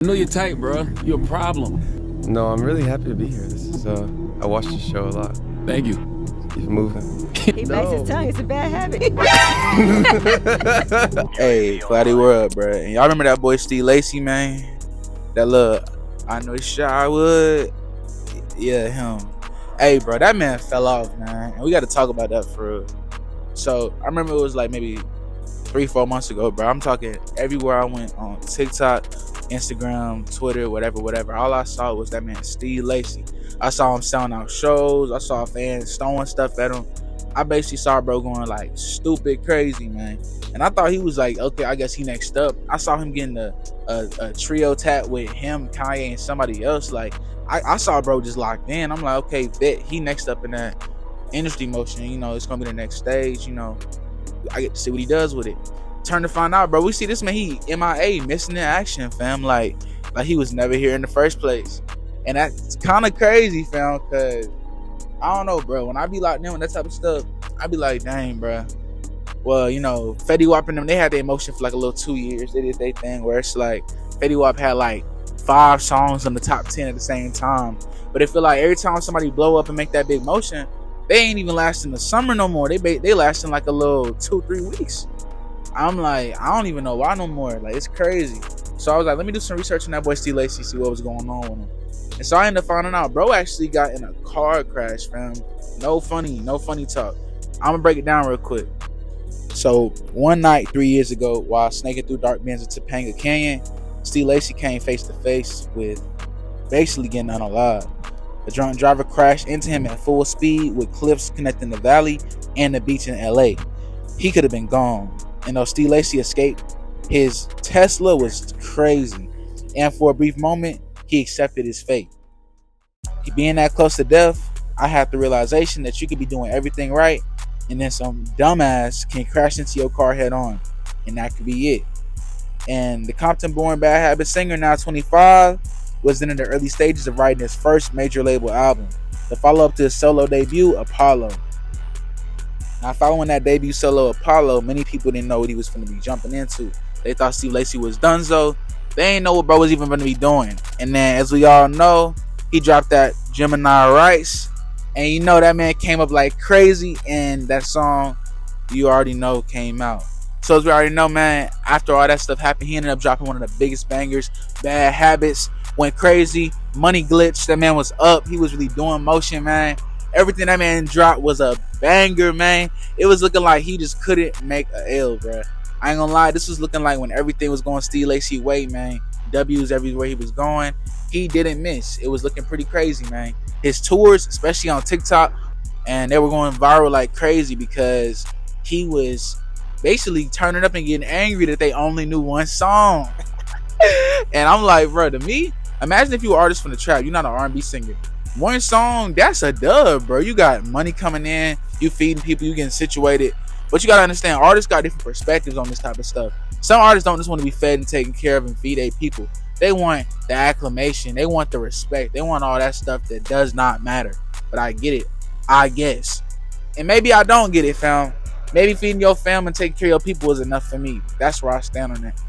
I know you're tight, bro. You're a problem. No, I'm really happy to be here. This is I watch the show a lot. Thank you. Keep moving. He bites his tongue. It's a bad habit. Hey, ClowdyWorld, bro. And y'all remember that boy Steve Lacy, man? That little, I know shy would. Yeah, him. Hey, bro, that man fell off, man. And we got to talk about that for real. So, I remember it was like maybe 3-4 months ago, bro. I'm talking everywhere I went on TikTok, Instagram, Twitter, whatever. All I saw was that man Steve Lacy. I saw him selling out shows. I saw fans throwing stuff at him. I basically saw bro going like stupid crazy, man. And I thought he was like, okay, I guess he next up. I saw him getting a trio tat with him, Kanye, and somebody else. Like, I saw bro just locked in. I'm like, okay, bet he next up in that industry motion. You know, it's gonna be the next stage. You know, I get to see what he does with it. Turn to find out, bro, we see this man, he MIA, missing in action, fam. Like he was never here in the first place. And that's kind of crazy, fam, because I don't know, bro. When I be locked in with that type of stuff, I be like, dang, bro. Well, you know, Fetty Wap and them, they had their emotion for like a little 2 years. They did their thing where it's like Fetty Wap had like 5 songs in the top 10 at the same time. But it feel like every time somebody blow up and make that big motion, they ain't even lasting the summer no more. They lasting like a little 2-3 weeks. I'm like, I don't even know why no more. Like, it's crazy. So I was like, let me do some research on that boy Steve Lacy, see what was going on with him. And so I ended up finding out, bro actually got in a car crash, fam. No funny talk. I'm gonna break it down real quick. So one night 3 years ago, while snaking through dark bends of Topanga Canyon, Steve Lacy came face to face with basically getting unalive. The drunk driver crashed into him at full speed with cliffs connecting the valley and the beach in LA. He could have been gone. And though Steve Lacy escaped, his Tesla was crazy. And for a brief moment, he accepted his fate. Being that close to death, I had the realization that you could be doing everything right, and then some dumbass can crash into your car head on, and that could be it. And the Compton-born Bad Habit singer, now 25, was in the early stages of writing his first major label album, the follow-up to his solo debut, Apollo. Now, following that debut solo, Apollo, many people didn't know what he was going to be jumping into. They thought Steve Lacy was donezo. They ain't know what bro was even going to be doing. And then, as we all know, he dropped that Gemini Rights. And you know that man came up like crazy. And that song, you already know, came out. So as we already know, man, after all that stuff happened, he ended up dropping one of the biggest bangers. Bad Habits went crazy. Money glitch. That man was up. He was really doing motion, man. Everything that man dropped was a banger, man. It was looking like he just couldn't make a L, bro. I ain't gonna lie, this was looking like when everything was going Steve Lacy way, man. W's everywhere he was going. He didn't miss. It was looking pretty crazy, man. His tours, especially on TikTok, and they were going viral like crazy because he was basically turning up and getting angry that they only knew one song. And I'm like, bro, to me, imagine if you were an artist from the trap, you're not an R&B singer. One song, that's a dub, bro. You got money coming in, you feeding people, you getting situated. But you gotta understand, artists got different perspectives on this type of stuff. Some artists don't just want to be fed and taken care of and feed their people. They want the acclamation, they want the respect, they want all that stuff that does not matter. But I get it, I guess. And maybe I don't get it, fam. Maybe feeding your family and taking care of your people is enough for me. That's where I stand on that.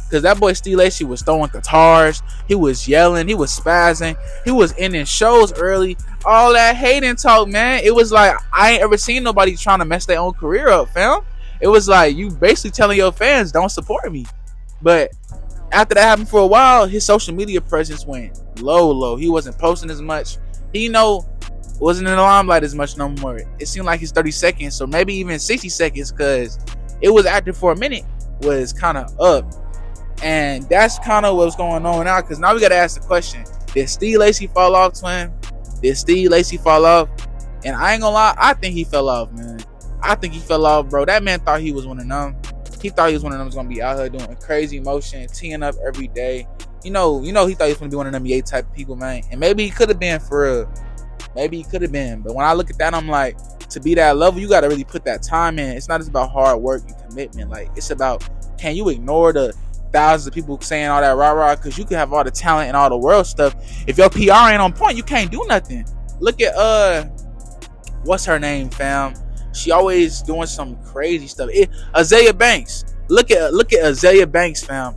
Because that boy Steve Lacy was throwing guitars, he was yelling, he was spazzing, he was ending shows early. All that hating talk, man. It was like, I ain't ever seen nobody trying to mess their own career up, fam. It was like, you basically telling your fans, don't support me. But after that happened for a while, his social media presence went low. He wasn't posting as much. He, wasn't in the limelight as much no more. It seemed like his 30 seconds, or maybe even 60 seconds, because it was active for a minute, was kind of up. And that's kind of what's going on now, because now we got to ask the question, did Steve Lacy fall off, twin? Did Steve Lacy fall off? And I ain't gonna lie, I think he fell off, man. I think he fell off, bro. That man thought he was one of them. He thought he was one of them who's gonna be out here doing crazy motion, teeing up every day. You know, he thought he was gonna be one of them Ye type of people, man. And maybe he could have been, for real. Maybe he could have been. But when I look at that, I'm like, to be that level, you gotta really put that time in. It's not just about hard work and commitment. Like, it's about, can you ignore the thousands of people saying all that rah-rah, because you can have all the talent and all the world stuff. If your PR ain't on point, you can't do nothing. Look at what's her name, fam? She always doing some crazy stuff. Azalea Banks. Look at Azalea Banks, fam.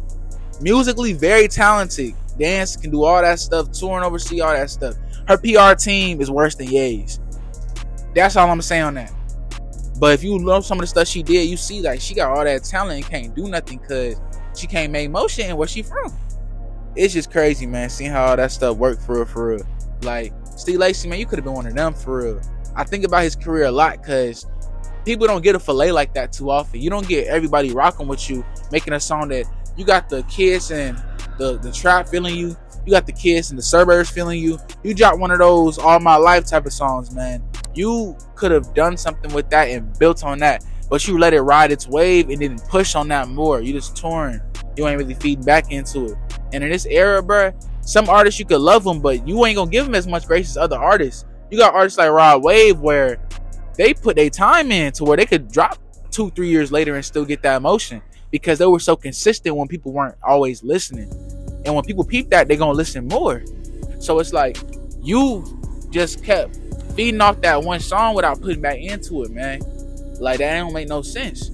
Musically very talented. dance, can do all that stuff, touring overseas, all that stuff. Her PR team is worse than Ye's. That's all I'm saying on that. But if you love some of the stuff she did, you see like she got all that talent and can't do nothing because she can't make motion and where she from. It's just crazy, man, seeing how all that stuff worked for real. Like, Steve Lacy, man, you could have been one of them for real. I think about his career a lot because people don't get a fillet like that too often. You don't get everybody rocking with you, making a song that you got the kids and the trap feeling you. You got the kids and the suburbs feeling you. You drop one of those All My Life type of songs, man. You could have done something with that and built on that. But you let it ride its wave and didn't push on that more. You just touring. You ain't really feeding back into it. And in this era, bruh, some artists you could love them, but you ain't gonna give them as much grace as other artists. You got artists like Rod Wave where they put their time in to where they could drop 2-3 years later and still get that emotion because they were so consistent when people weren't always listening. And when people peep that, they're gonna listen more. So it's like you just kept feeding off that one song without putting back into it, man. Like, that don't make no sense.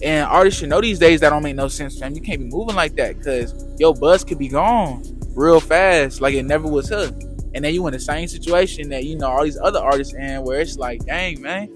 And artists should know these days that don't make no sense, fam. You can't be moving like that because your buzz could be gone real fast, like it never was her. And then you in the same situation that, you know, all these other artists in, where it's like, dang, man,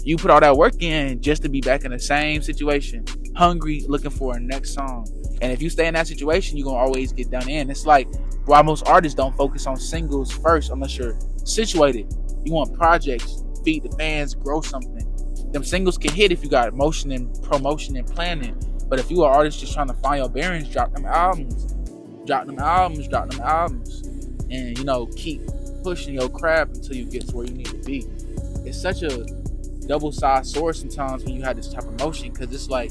you put all that work in just to be back in the same situation, hungry, looking for a next song. And if you stay in that situation, you're gonna always get done in. It's like why most artists don't focus on singles first unless you're situated. You want projects, feed the fans, grow something. Them singles can hit if you got motion and promotion and planning. But if you are an artist just trying to find your bearings, drop them albums. And, you know, keep pushing your craft until you get to where you need to be. It's such a double-sided sword sometimes when you have this type of motion, because it's like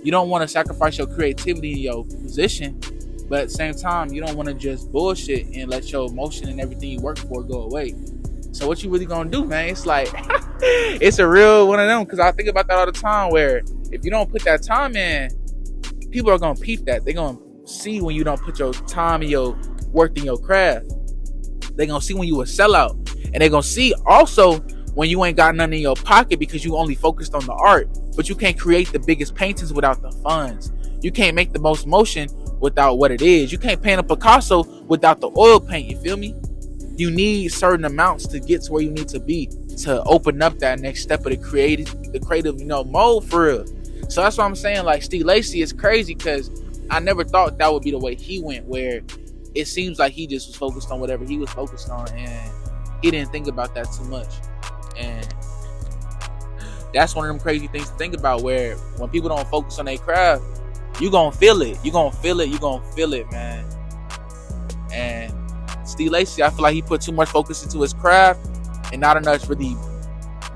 you don't want to sacrifice your creativity in your position, but at the same time, you don't want to just bullshit and let your emotion and everything you work for go away. So what you really gonna do, man? It's like it's a real one of them, because I think about that all the time, where if you don't put that time in, people are gonna peep that. They're gonna see when you don't put your time and your work in your craft. They're gonna see when you a sellout, and they're gonna see also when you ain't got nothing in your pocket because you only focused on the art. But you can't create the biggest paintings without the funds. You can't make the most motion without what it is. You can't paint a Picasso without the oil paint. You feel me? You need certain amounts to get to where you need to be to open up that next step of the creative, you know, mode for real. So that's what I'm saying. Like, Steve Lacy is crazy because I never thought that would be the way he went, where it seems like he just was focused on whatever he was focused on and he didn't think about that too much. And that's one of them crazy things to think about, where when people don't focus on their craft, you gonna feel it. You gonna feel it, man. And Steve Lacy, I feel like he put too much focus into his craft and not enough really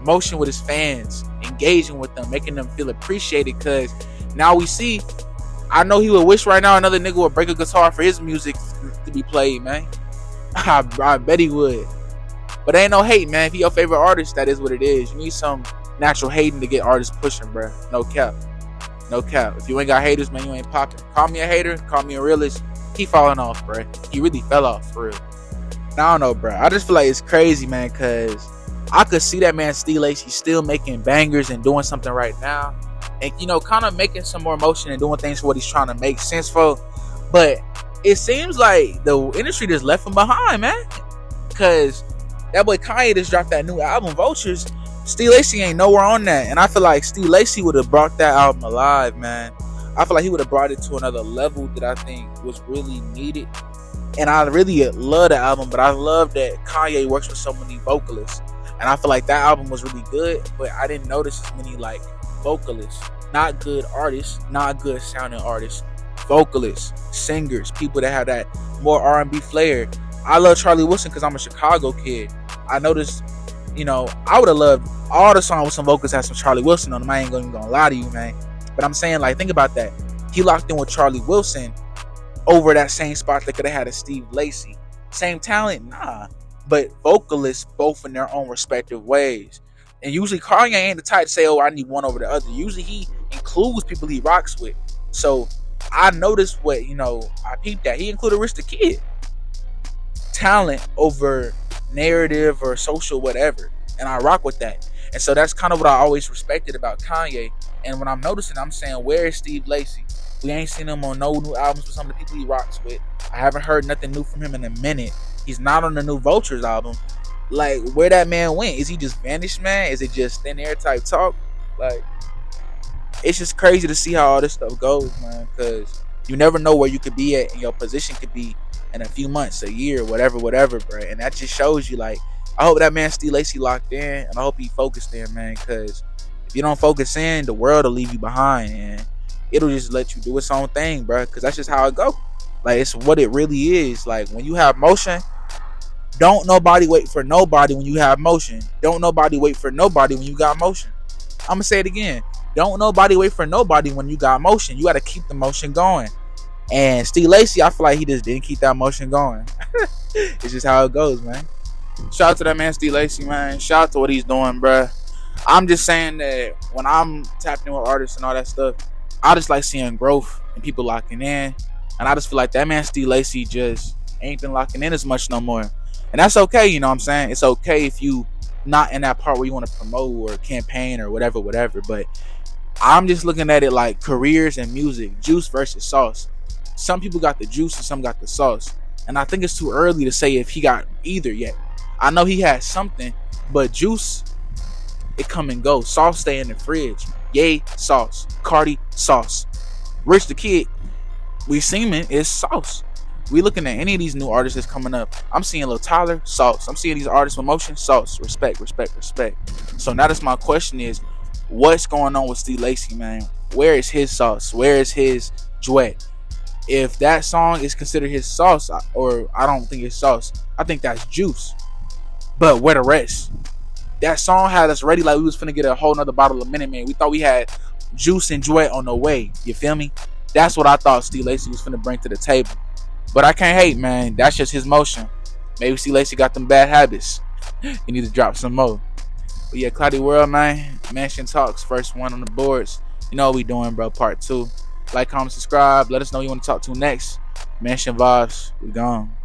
motion with his fans, engaging with them, making them feel appreciated. Because now we see, I know he would wish right now another nigga would break a guitar for his music to be played, man. I bet he would. But ain't no hate, man. If he your favorite artist, that is what it is. You need some natural hating to get artists pushing, bro. No cap. If you ain't got haters, man, you ain't popping. Call me a hater, call me a realist. He falling off, bro. He really fell off, for real. Now, I don't know, bro. I just feel like it's crazy, man, because I could see that man Steve Lacy still making bangers and doing something right now. And, you know, kind of making some more motion and doing things for what he's trying to make sense for. But it seems like the industry just left him behind, man. Because that boy Kanye just dropped that new album, Vultures. Steve Lacy ain't nowhere on that. And I feel like Steve Lacy would have brought that album alive, man. I feel like he would have brought it to another level that I think was really needed. And I really love the album, but I love that Kanye works with so many vocalists. And I feel like that album was really good, but I didn't notice as many, like, vocalists. Not good artists, not good sounding artists. Vocalists, singers, people that have that more R&B flair. I love Charlie Wilson because I'm a Chicago kid. I noticed, you know, I would have loved all the songs with some vocals that have some Charlie Wilson on them. I ain't even gonna lie to you, man. But I'm saying, like, think about that. He locked in with Charlie Wilson over that same spot that could have had a Steve Lacy. Same talent? Nah. But vocalists both in their own respective ways. And usually Kanye ain't the type to say, oh, I need one over the other. Usually he includes people he rocks with. So I noticed what, you know, I peeped that. He included Rich the Kid. Talent over narrative or social whatever. And I rock with that. And so that's kind of what I always respected about Kanye. And when I'm noticing, I'm saying, where is Steve Lacy? We ain't seen him on no new albums with some of the people he rocks with. I haven't heard nothing new from him in a minute. He's not on the new Vultures album. Like, where that man went? Is he just vanished, man? Is it just thin air type talk? Like, it's just crazy to see how all this stuff goes, man, because you never know where you could be at, and your position could be in a few months, a year, whatever, bro. And that just shows you, like, I hope that man Steve Lacy locked in, and I hope he focused in, man, because if you don't focus in, the world will leave you behind, and it'll just let you do its own thing, bro, because that's just how it go. Like, it's what it really is. Like, when you have motion, don't nobody wait for nobody when you have motion. Don't nobody wait for nobody when you got motion. I'm going to say it again. Don't nobody wait for nobody when you got motion. You got to keep the motion going. And Steve Lacy, I feel like he just didn't keep that motion going. It's just how it goes, man. Shout out to that man Steve Lacy, man. Shout out to what he's doing, bruh. I'm just saying that when I'm tapping in with artists and all that stuff, I just like seeing growth and people locking in. And I just feel like that man Steve Lacy just ain't been locking in as much no more. And that's okay, you know what I'm saying? It's okay if you not in that part where you want to promote or campaign or whatever. But I'm just looking at it like careers and music, juice versus sauce. Some people got the juice and some got the sauce. And I think it's too early to say if he got either yet. I know he has something, but juice, it come and go. Sauce stay in the fridge. Yay, sauce. Cardi, sauce. Rich the Kid, we seen it, is sauce. We looking at any of these new artists that's coming up. I'm seeing Lil Tyler, sauce. I'm seeing these artists with motion, sauce. Respect. So now that's my question is, what's going on with Steve Lacy, man? Where is his sauce? Where is his duet? If that song is considered his sauce, or I don't think it's sauce, I think that's juice. But where the rest? That song had us ready like we was finna get a whole nother bottle of Minute Man. We thought we had juice and duet on the way. You feel me? That's what I thought Steve Lacy was finna bring to the table. But I can't hate, man. That's just his motion. Maybe Steve Lacy got them bad habits. He need to drop some more. But yeah, ClowdyWorld, man. Mansion Talks, first one on the boards. You know what we doing, bro. Part 2. Like, comment, subscribe. Let us know who you want to talk to next. Mansion Vibes. We gone.